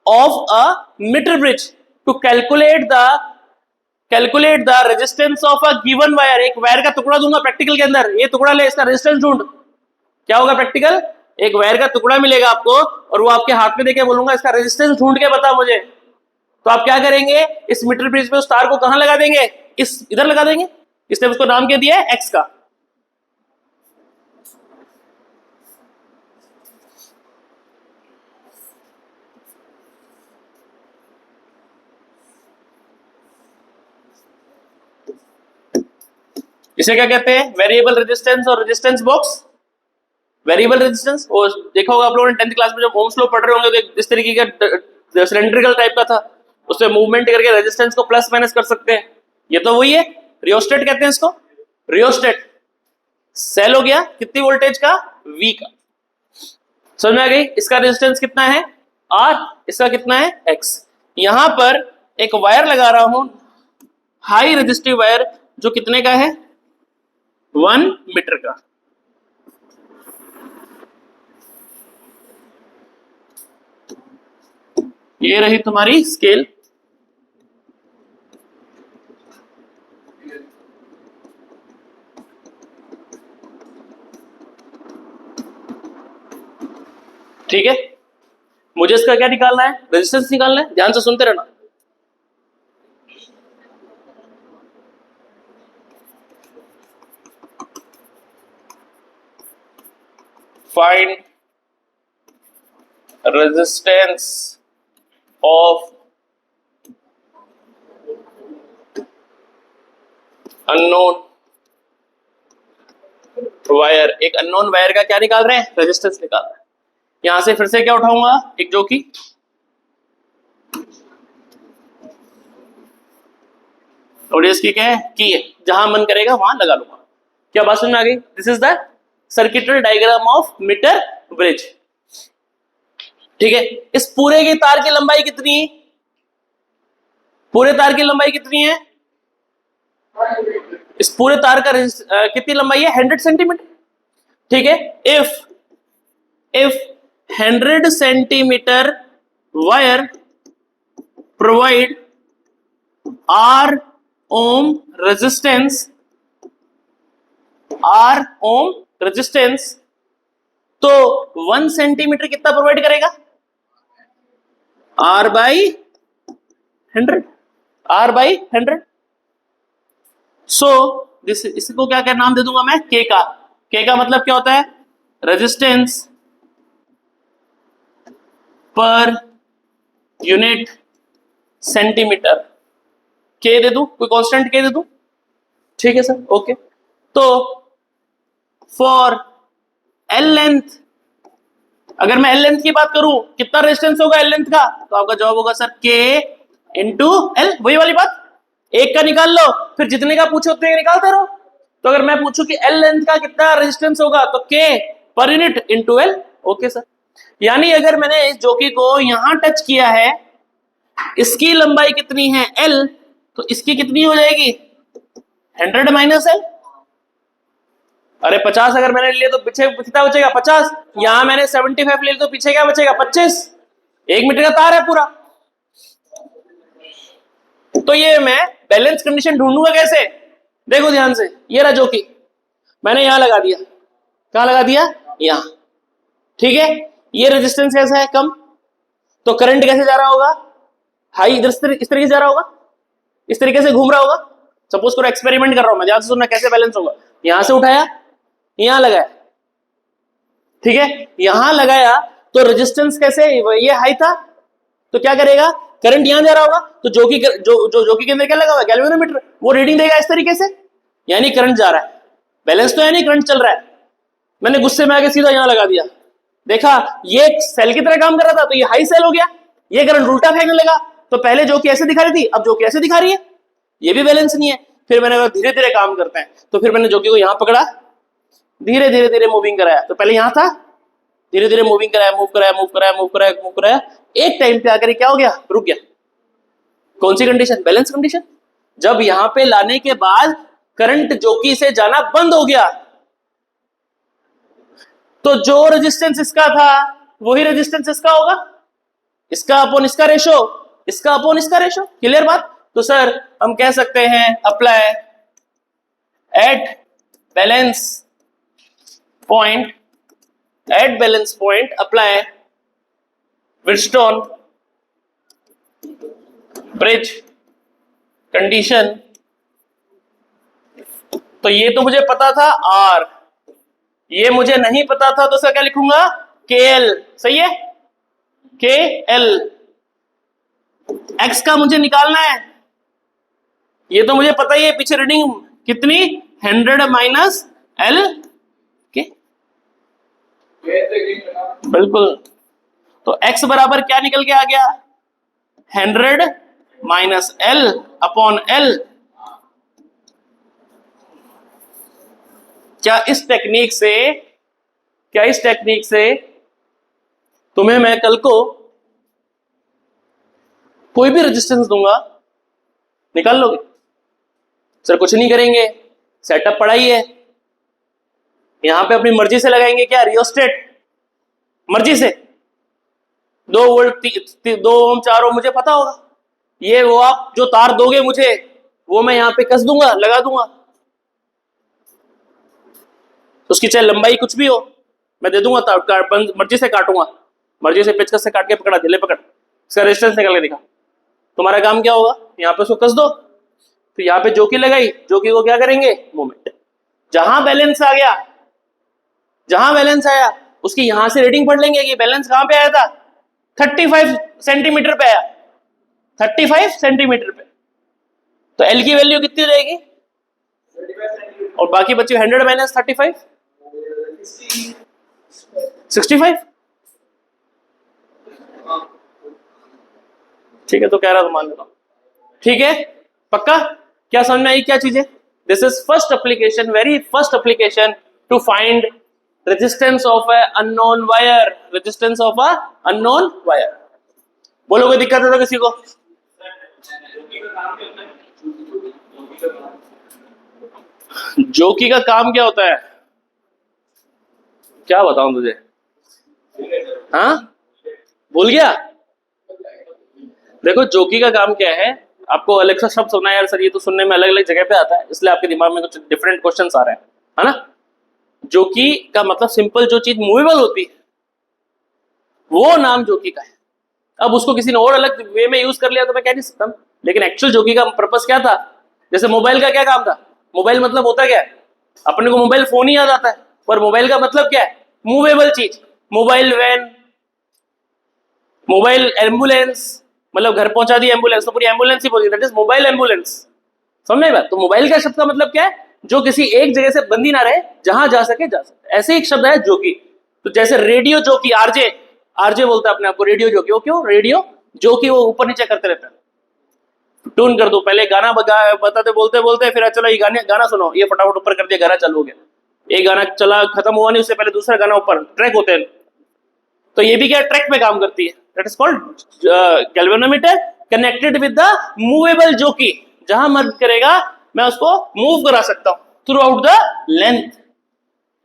of a metre bridge to calculate the resistance of a given wire. एक वायर का टुकड़ा दूंगा प्रैक्टिकल के अंदर, ये टुकड़ा ले, इसका रेजिस्टेंस ढूंढ। क्या होगा प्रैक्टिकल? एक वायर का टुकड़ा मिलेगा आपको और वो आपके हाथ में देके बोलूंगा इसका रेजिस्टेंस ढूंढ के बता मुझे। तो आप क्या करेंगे, इस मीटर ब्रिज पे उस तार को कहां लगा देंगे? इस इधर लगा देंगे। इसने उसको नाम क्या दिया है? एक्स का। इसे क्या कहते हैं? वेरिएबल रेजिस्टेंस और रेजिस्टेंस बॉक्स। वेरिएबल रेजिस्टेंस वो देखा होगा आप लोगों ने 10th क्लास में जब ओम्स लॉ पढ़ रहे होंगे तो इस तरीके का सिलेंड्रिकल टाइप का था, उससे मूवमेंट करके रेजिस्टेंस को प्लस माइनस कर सकते हैं। ये तो वही है, रियोस्टेट कहते हैं इसको, रियोस्टेट। सेल हो गया कितनी वोल्टेज का? V का। समझ में आ गई? इसका रेजिस्टेंस कितना है? R, इसका कितना है? X। यहां पर एक वायर लगा रहा हूं, हाई रेजिस्टिव वायर, जो कितने का है? 1 मीटर का। ये रही तुम्हारी स्केल। ठीक है, मुझे इसका क्या निकालना है? रेजिस्टेंस निकालना है। ध्यान से सुनते रहना। Find resistance of unknown wire. एक अननोन वायर का क्या निकाल रहे हैं? रेजिस्टेंस निकाल रहे हैं। यहां से फिर से क्या उठाऊंगा? एक जो की और इसकी क्या है? की है। जहां मन करेगा वहां लगा लूंगा। क्या बात समझ में आ गई? This is the circuital diagram of metre bridge. ठीक है, इस पूरे के तार की लंबाई कितनी? पूरे तार की लंबाई कितनी है? इस पूरे तार का कितनी लंबाई है? 100 सेंटीमीटर। ठीक है, if 100 centimetre wire provide R ohm resistance, R ohm resistance, तो 1 सेंटीमीटर कितना प्रोवाइड करेगा? R by 100, R by 100। So this, इसको क्या क्या नाम दे दूंगा मैं? K का। K का मतलब क्या होता है? Resistance per unit centimetre. K दे दूं, कोई कांस्टेंट K दे दूं? ठीक है सर, ओके। तो फॉर L लेंथ, अगर मैं L लेंथ की बात करूं, कितना रेजिस्टेंस होगा L लेंथ का? तो आपका जवाब होगा सर K इंटू L। वही वाली बात, एक का निकाल लो, फिर जितने का पूछो उतने का निकालते रहो। तो अगर मैं पूछूं कि L लेंथ का कितना रेजिस्टेंस होगा, तो K per unit into L। Okay sir, यानी अगर मैंने इस जोकी को यहां टच किया है, इसकी लंबाई कितनी है? L, तो इसकी कितनी हो जाएगी? 100 माइनस L। अरे 50 अगर मैंने लिया तो पीछे कितना बचेगा? 50। यहां मैंने 75 ले लिया तो पीछे क्या बचेगा? 25। 1 मीटर का तार है पूरा। तो ये मैं बैलेंस कंडीशन ढूंढूंगा कैसे? देखो ध्यान से, ये रहा जो कि मैंने यहां लगा दिया। कहां लगा दिया? यहां। ठीक है, ये रेजिस्टेंस कैसा है? कम। तो करंट कैसे जा रहा होगा? हाई, इधर इस तरीके से जा रहा होगा, इस तरीके से घूम रहा होगा। सपोज करो एक्सपेरिमेंट कर रहा हूं मैं, ध्यान से सुनना कैसे बैलेंस होगा। यहां से उठाया, यहां लगाया, ठीक है, यहां लगाया तो रेजिस्टेंस कैसे? ये हाई था, तो क्या करेगा? करंट यहां जा रहा होगा, तो जोकी के अंदर क्या लगा हुआ है? गैल्वेनोमीटर, वो रीडिंग देगा इस तरीके से, यानी करंट जा रहा है। बैलेंस तो है नहीं, करंट चल रहा है। मैंने गुस्से में आके सीधा यहां लगा दिया, देखा ये सेल की तरह काम कर रहा था, तो ये हाई सेल हो गया, ये करंट उल्टा फेंकने लगा। तो पहले जो कि ऐसे दिखा रही थी, अब जो कि ऐसे दिखा रही है, ये भी बैलेंस नहीं है। फिर मैंने कहा धीरे धीरे काम करते हैं, तो फिर मैंने जोकी को यहां पकड़ा, धीरे धीरे धीरे मूविंग कराया। तो पहले यहां था, धीरे धीरे मूविंग कराया, मूव कराया, मूव कराया, मूव कराया, मूव कराया। एक टाइम पे आकर क्या हो गया? रुक गया। कौन सी कंडीशन? Balance condition. जब यहां पे लाने के बाद करंट जोकी से जाना बंद हो गया, तो जो रेजिस्टेंस इसका था वही रेजिस्टेंस इसका होगा, इसका अपॉन इसका रेशो, इसका अपॉन इसका रेशो। क्लियर बात? तो सर हम कह सकते हैं apply at balance point, at balance point apply Wheatstone bridge condition. तो ये तो मुझे पता था R, ये मुझे नहीं पता था, तो सर क्या लिखूंगा KL। सही है, KL। X का मुझे निकालना है, ये तो मुझे पता ही है, पीछे रीडिंग कितनी 100 माइनस L के, बिल्कुल। तो X बराबर क्या निकल के आ गया 100 माइनस L अपॉन L। क्या इस टेक्निक से तुम्हें मैं कल को कोई भी रेजिस्टेंस दूंगा निकाल लोगे? सर कुछ नहीं करेंगे, सेटअप पड़ा ही है, यहां पे अपनी मर्जी से लगाएंगे। क्या रियोस्टेट, मर्जी से 2 वोल्ट 2 ओम 4 ओम मुझे पता होगा, ये वो आप जो तार दोगे मुझे वो मैं यहां पे कस दूंगा, लगा दूंगा। उसकी चाहे लंबाई कुछ भी हो मैं दे दूंगा, मर्जी से काटूंगा, मर्जी से पेचकस से काट के पकड़ा, ढीले पकड़, इसका रेजिस्टेंस निकाल के दिखा। तुम्हारा काम क्या होगा, यहाँ पे उसको कस दो, तो यहाँ पे जोकी लगाई, जोकी को क्या करेंगे मोमेंट, जहां बैलेंस आ गया, जहां बैलेंस आया उसकी यहां से रीडिंग पढ़ लेंगे कि बैलेंस कहां पे आया था 35 सेंटीमीटर पे आया, 35 सेंटीमीटर पे। तो एल की वैल्यू कितनी रहेगी, और बाकी बच्चे 100 माइनस 35 65। ठीक है, तो कह रहा था मान लेता, ठीक है पक्का। क्या समझ में आई क्या चीजें? This is first application, very first application to find resistance of a unknown wire, resistance of a unknown wire. बोलो कोई दिक्कत है तो किसी को? जोकी का काम क्या होता है, क्या बताऊं तुझे? हाँ भूल गया? देखो जोकी का काम क्या है, आपको अलग सा शब्द सुना है यार सर, ये तो सुनने में अलग अलग जगह पे आता है, इसलिए आपके दिमाग में कुछ डिफरेंट क्वेश्चंस आ रहे हैं, है ना। जोकी का मतलब सिंपल, जो चीज मूवेबल होती है वो नाम जोकी का है। अब उसको किसी ने और अलग वे में यूज कर लिया तो मैं कह नहीं सकता, लेकिन एक्चुअल जोकी का पर्पस क्या था? जैसे मोबाइल का क्या काम था, मोबाइल मतलब होता क्या है, अपने को मोबाइल फोन ही याद आता है, पर मोबाइल का मतलब क्या है, मूवेबल चीज। मोबाइल वैन, मोबाइल एम्बुलेंस, मतलब घर पहुंचा दी एम्बुलेंस, तो पूरी एम्बुलेंस ही पहुंची, दैट इज मोबाइल एम्बुलेंस। समझ बात? तो मोबाइल का शब्द का मतलब क्या है, जो किसी एक जगह से बंदी ना रहे, जहां जा सके जा सके, ऐसे एक शब्द है जोकी। तो जैसे रेडियो जोकी, आरजे, आरजे बोलता है अपने आप को रेडियो जोकी, वो क्यों रेडियो जोकी, वो ऊपर नीचे करते रहता है, ट्यून कर दो, पहले गाना बताते बोलते बोलते फिर चलो ये गाना सुनो, ये फटाफट ऊपर कर दिया, गाना चालू हो गया, एक गाना चला खत्म हुआ नहीं उससे पहले दूसरा गाना ऊपर, ट्रैक होते हैं। तो ये भी क्या ट्रैक पे काम करती है, that is called galvanometer connected with the movable जोकी, जहां मन करेगा मैं उसको मूव करा सकता हूं थ्रू आउट द लेंथ,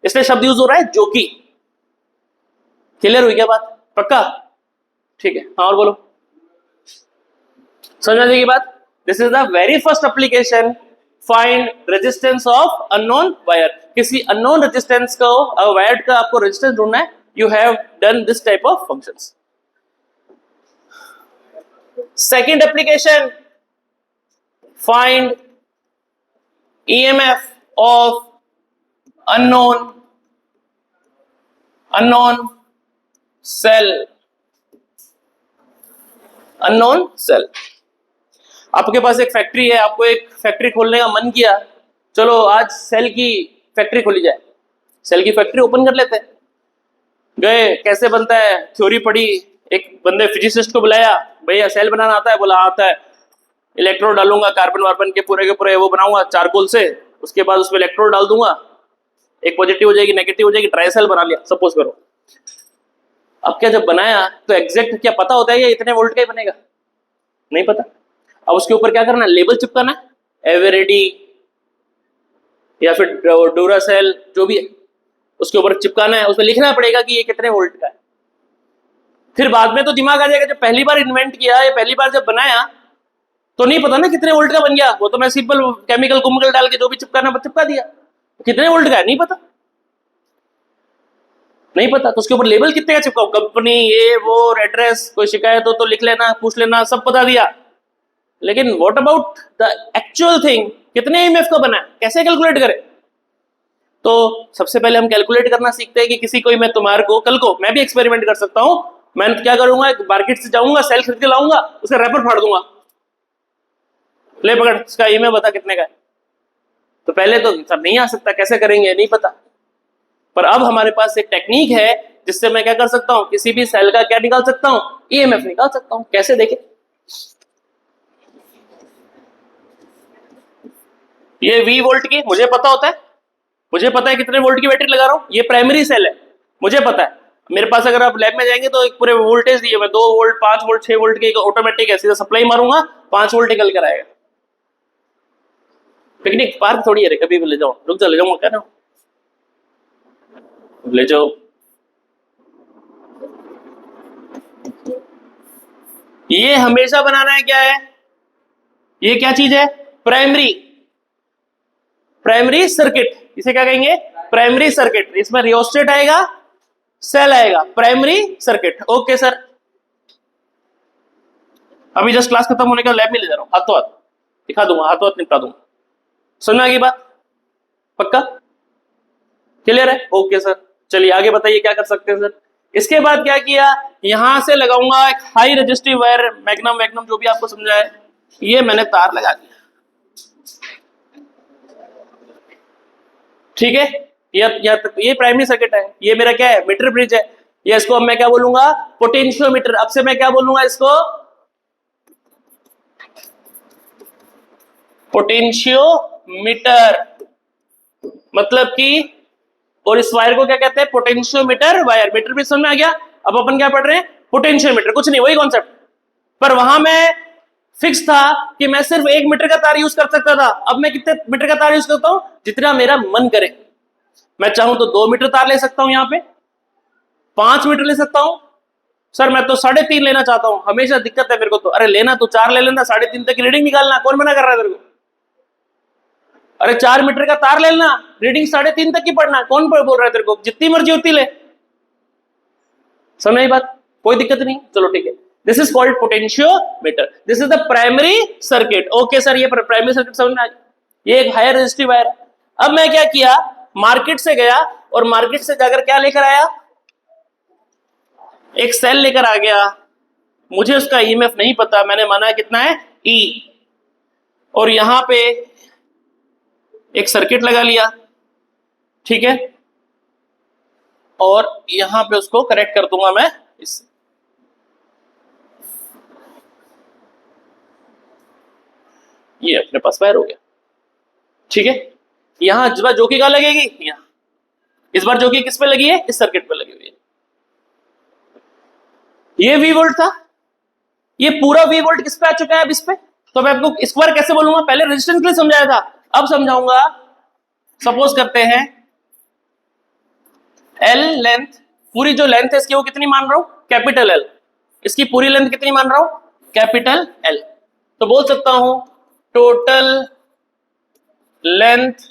इसलिए शब्द यूज हो रहा है जोकी। क्लियर हुई क्या बात? पक्का? ठीक है, हाँ और बोलो, समझ आने की बात। This is the very first application, find resistance of unknown wire. किसी अननोन रेजिस्टेंस को, वायर का आपको रेजिस्टेंस ढूंढना है, you have done this type of functions. Second application, find EMF of unknown cell, unknown cell। आपके पास एक factory है, आपको एक फैक्ट्री खोलने का मन किया, चलो आज सेल की फैक्ट्री खोली जाए, सेल की फैक्ट्री ओपन कर लेते हैं। गए, कैसे बनता है थ्योरी पढ़ी, एक बंदे फिजिसिस्ट को बुलाया, भैया सेल बनाना आता है? बोला आता है, इलेक्ट्रोड डालूंगा कार्बन वार्बन के पूरे वो बनाऊंगा चारकोल से, उसके बाद उसमें इलेक्ट्रोड डाल दूंगा, एक पॉजिटिव हो जाएगी नेगेटिव हो जाएगी, ट्राई सेल बना लिया सपोज करो। अब क्या जब बनाया तो एग्जैक्ट क्या पता होता है ये इतने वोल्ट का ही बनेगा? नहीं पता। अब उसके ऊपर क्या करना, लेबल चिपकाना है, एवरेडी या फिर डूरासेल जो भी है, उसके ऊपर चिपकाना है, उसमें लिखना पड़ेगा कि ये कितने वोल्ट का है। फिर बाद में तो दिमाग आ जाएगा, जब पहली बार इन्वेंट किया या पहली बार जब बनाया तो नहीं पता ना कितने वोल्ट का बन गया, वो तो मैं सिंपल केमिकल कुमिकल डाल के जो भी चिपकाना चिपका दिया, कितने वोल्ट का है नहीं पता, नहीं पता। तो उसके ऊपर लेबल कितने का चिपकाओ, कंपनी ये वो एड्रेस, कोई शिकायत हो तो लिख लेना, पूछ लेना, सब बता दिया। लेकिन what about the actual thing, कितने ईएमएफ का बना है, कैसे कैलकुलेट करें? तो सबसे पहले हम कैलकुलेट करना सीखते हैं कि किसी कोई, मैं तुम्हारे को कल को मैं भी एक्सपेरिमेंट कर सकता हूं। मैं क्या करूंगा, मार्केट से जाऊंगा, सेल खरीद के लाऊंगा, उसका रैपर फाड़ दूंगा, ले पकड़ इसका ईएमएफ बता कितने का है। तो पहले तो सर नहीं आ सकता, कैसे करेंगे नहीं पता। पर अब हमारे पास एक टेक्निक है जिससे मैं क्या कर सकता हूं, किसी भी सेल का क्या निकाल सकता हूं, ईएमएफ निकाल सकता हूं। कैसे देखें, ये V वोल्ट की मुझे पता होता है, मुझे पता है कितने वोल्ट की बैटरी लगा रहा हूं, ये प्राइमरी सेल है, मुझे पता है। मेरे पास अगर आप लैब में जाएंगे तो एक पूरे वोल्टेज दिए, मैं 2 वोल्ट 5 वोल्ट 6 वोल्ट की ऑटोमेटिक है, सीधा सप्लाई मारूंगा 5 वोल्ट निकल कर आएगा। पिकनिक पार्क थोड़ी है, कभी भी ले जाओ, रुक जा, ले जाऊंगा क्या ना, ले जाओ। ये हमेशा बनाना है, क्या है ये, क्या चीज है, प्राइमरी, प्राइमरी सर्किट, इसे क्या कहेंगे, प्राइमरी सर्किट। इसमें रियोस्टेट आएगा, सेल आएगा, प्राइमरी सर्किट। ओके सर, अभी जस्ट क्लास खत्म होने का लैब में ले जा रहा हूं, हाथों हाथ दिखा दूंगा, हाथों हाथ निपटा दूंगा। समझ में आ गई बात, पक्का क्लियर है? ओके सर, चलिए आगे बताइए क्या कर सकते हैं सर। इसके बाद क्या किया, यहां से लगाऊंगा एक हाई रेजिस्टिव वायर, मैग्नम वैग्नम जो भी आपको समझा है, ये मैंने तार लगा दिया, ठीक है। ये प्राइमरी सर्किट है, ये मेरा क्या है, मीटर ब्रिज है। ये इसको अब मैं क्या बोलूंगा, पोटेंशियोमीटर। अब से मैं क्या बोलूंगा इसको, पोटेंशियोमीटर, मतलब कि, और इस वायर को क्या कहते हैं, पोटेंशियोमीटर वायर। मीटर ब्रिज समझ में आ गया। अब अपन क्या पढ़ रहे हैं, पोटेंशियोमीटर, कुछ नहीं, वही कॉन्सेप्ट। पर वहां मैं फिक्स था कि मैं सिर्फ 1 मीटर का तार यूज कर सकता था, अब मैं कितने मीटर का तार यूज करता हूं, जितना मेरा मन करे। मैं चाहूं तो 2 मीटर तार ले सकता हूं, यहां पे 5 मीटर ले सकता हूं। सर मैं तो 3.5 लेना चाहता हूं, हमेशा दिक्कत है मेरे को तो। अरे लेना तो 4 ले लेना, 3.5 तक की रीडिंग निकालना, कौन मना कर रहा है तेरे को? अरे 4 मीटर का तार ले लेना, रीडिंग 3.5 तक की पढ़ना, कौन बोल रहा है तेरे को? जितनी मर्जी उतनी ले, समझ बात, कोई दिक्कत नहीं। चलो ठीक है, this is called potentiometer, this is the primary circuit. Okay sir, ये प्राइमरी सर्किट समझ में आ गया, ये एक हायर रेजिस्टिव वायर है। अब मैं क्या किया, मार्केट से गया और मार्केट से जाकर क्या लेकर आया, एक सेल लेकर आ गया। मुझे उसका ईएमएफ नहीं पता, मैंने माना कितना है, ई, और यहां पे एक सर्किट लगा लिया, ठीक है, और यहां पे उसको कनेक्ट कर दूंगा मैं इससे। ये अपने पास वायर हो गया, ठीक है। यहां इस बार जोकी कहां लगेगी, यहां, इस बार जोकी किस पे लगी है, इस सर्किट पे लगी हुई है। ये वी वोल्ट था, ये पूरा वी वोल्ट किस पे आ चुका है अब इस पे। तो मैं आपको इस बार कैसे बोलूंगा, पहले रेजिस्टेंस के लिए समझाया था, अब समझाऊंगा। सपोज करते हैं एल लेंथ, पूरी जो लेंथ है इसकी वो कितनी मान रहा हूं, कैपिटल एल। इसकी पूरी लेंथ कितनी मान रहा हूं, कैपिटल एल। तो बोल सकता हूं total length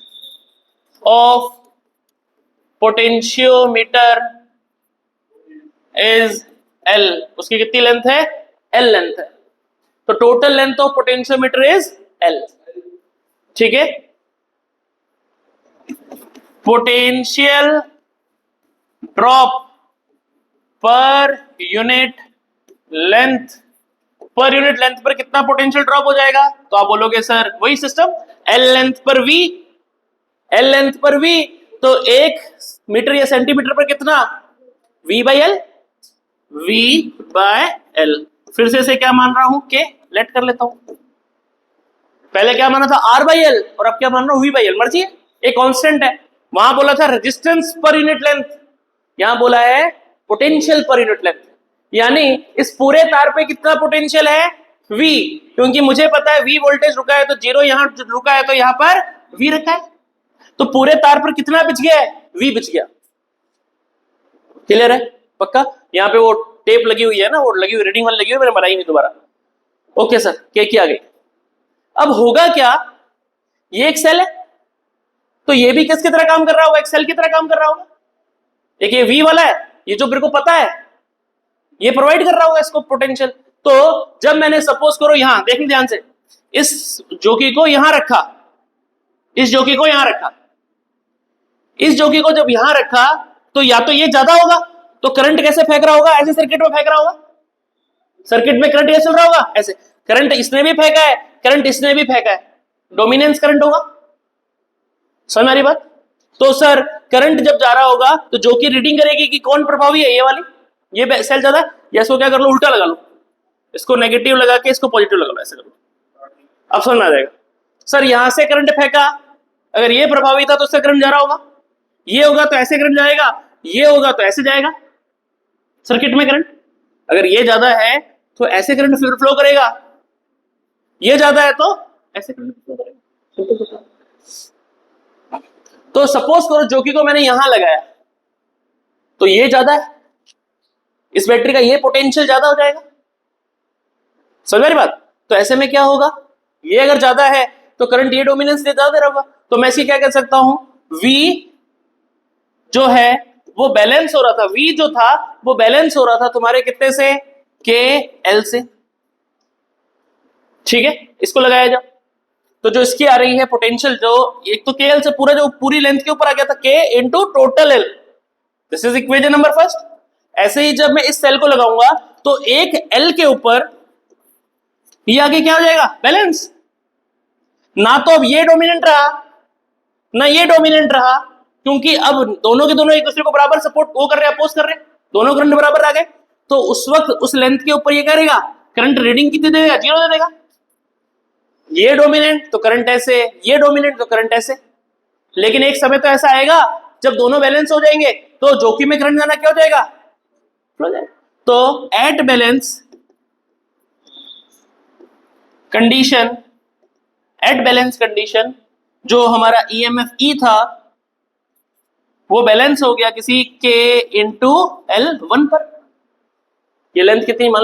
of potentiometer is L. उसकी कितनी लेंथ है, एल लेंथ है। तो total length of potentiometer is L, ठीक है। Potential drop per unit length, per unit length पर कितना पोटेंशियल ड्रॉप हो जाएगा, तो आप बोलोगे सर वही सिस्टम, एल लेंथ पर वी, एल लेंथ पर वी, तो 1 मीटर या सेंटीमीटर पर कितना, v by L, v by L. फिर से इसे क्या मान रहा हूं, के, लेट कर लेता हूं। पहले क्या माना था, r बाई एल, और अब क्या मान रहा हूं, v बाई एल, मर्जी है, एक कांस्टेंट है। वहां बोला था रेजिस्टेंस पर यूनिट लेंथ, यहां बोला है पोटेंशियल पर यूनिट लेंथ। यानी इस पूरे तार पे कितना पोटेंशियल है, v, क्योंकि मुझे पता है v वोल्टेज रुका है तो 0 यहां रुका है, तो यहां पर v रखा है। तो पूरे तार पर कितना बिछ गया है, v बिछ गया। क्लियर है? पक्का? यहाँ पे वो टेप लगी हुई है ना, वो लगी हुई रीडिंग वाली लगी हुई, मैंने बनाई नहीं दोबारा। ओके सर, के आ गई। अब होगा क्या, ये एक सेल है तो ये भी किसकी तरह काम कर रहा होगा, एक सेल की तरह काम कर रहा होगा। एक ये वी वाला है, ये जो मेरे को पता है ये प्रोवाइड कर रहा होगा इसको पोटेंशियल। तो जब मैंने सपोज करो यहां देखिए ध्यान से, इस जॉकी को यहां रखा, इस जॉकी को यहां रखा, इस जॉकी को जब यहां रखा तो या तो ये ज्यादा होगा, तो करंट कैसे फेंक रहा होगा, ऐसे सर्किट में फेंक रहा होगा। सर्किट में करंट कैसे चल रहा होगा, ऐसे। करंट इसने भी फेंका है, करंट इसने भी फेंका है, डोमिनेंस करंट होगा। समझ आ रही बात? तो सर करंट जब जा रहा होगा तो जो कि रीडिंग करेगी कि कौन प्रभावी है, ये वाली, ये सेल ज्यादा, या इसको क्या कर लो, उल्टा लगा लो, इसको नेगेटिव लगा के इसको पॉजिटिव लगा लो, ऐसे कर लो, अब समझ में आ जाएगा। सर यहां से करंट फेंका, अगर ये प्रभावी था तो उससे करंट जा रहा होगा, ये होगा तो ऐसे करंट जाएगा, ये होगा तो ऐसे जाएगा। सर्किट में करंट अगर ये ज्यादा है तो ऐसे करंट फ्लो करेगा, ये ज्यादा है तो ऐसे करंट फ्लो करेगा। तो सपोज करो जॉकी को मैंने यहां लगाया तो ये ज्यादा है, इस बैटरी का ये पोटेंशियल ज्यादा हो जाएगा। समझ रही बात? तो ऐसे में क्या होगा, ये अगर ज्यादा है तो करंट ये डोमिनेंस ज्यादा दे रहा होगा, तो मैं इसे क्या कह सकता हूं, V जो है वो बैलेंस हो रहा था, V जो था वो बैलेंस हो रहा था तुम्हारे कितने से, KL से। ठीक है, इसको लगाया जाओ तो जो इसकी आ रही है पोटेंशियल, जो एक तो KL से पूरा जो पूरी लेंथ के ऊपर आ गया था, K into total L, this is equation number first. ऐसे ही जब मैं इस सेल को लगाऊंगा तो एक L के ऊपर ये आगे क्या हो जाएगा, बैलेंस। ना तो अब ये डोमिनेंट रहा ना ये डोमिनेंट रहा, क्योंकि अब दोनों के दोनों एक दूसरे को बराबर सपोर्ट वो कर रहे हैं, अपोज कर रहे हैं, दोनों करंट बराबर आ गए। तो उस वक्त उस लेंथ के ऊपर ये करेगा, करंट रीडिंग कितनी देगा, 0 दे देगा। ये डोमिनेंट तो करंट ऐसे, ये डोमिनेंट तो करंट ऐसे। लेकिन एक समय तो ऐसा आएगा जब दोनों बैलेंस हो जाएंगे तो जॉकी में करंट जाना क्या हो जाएगा, हो जाएगा। तो at balance condition, at balance condition जो हमारा EMF E था वो बैलेंस हो गया किसी K इंटू L 1 पर। ये लेंथ कितनी मान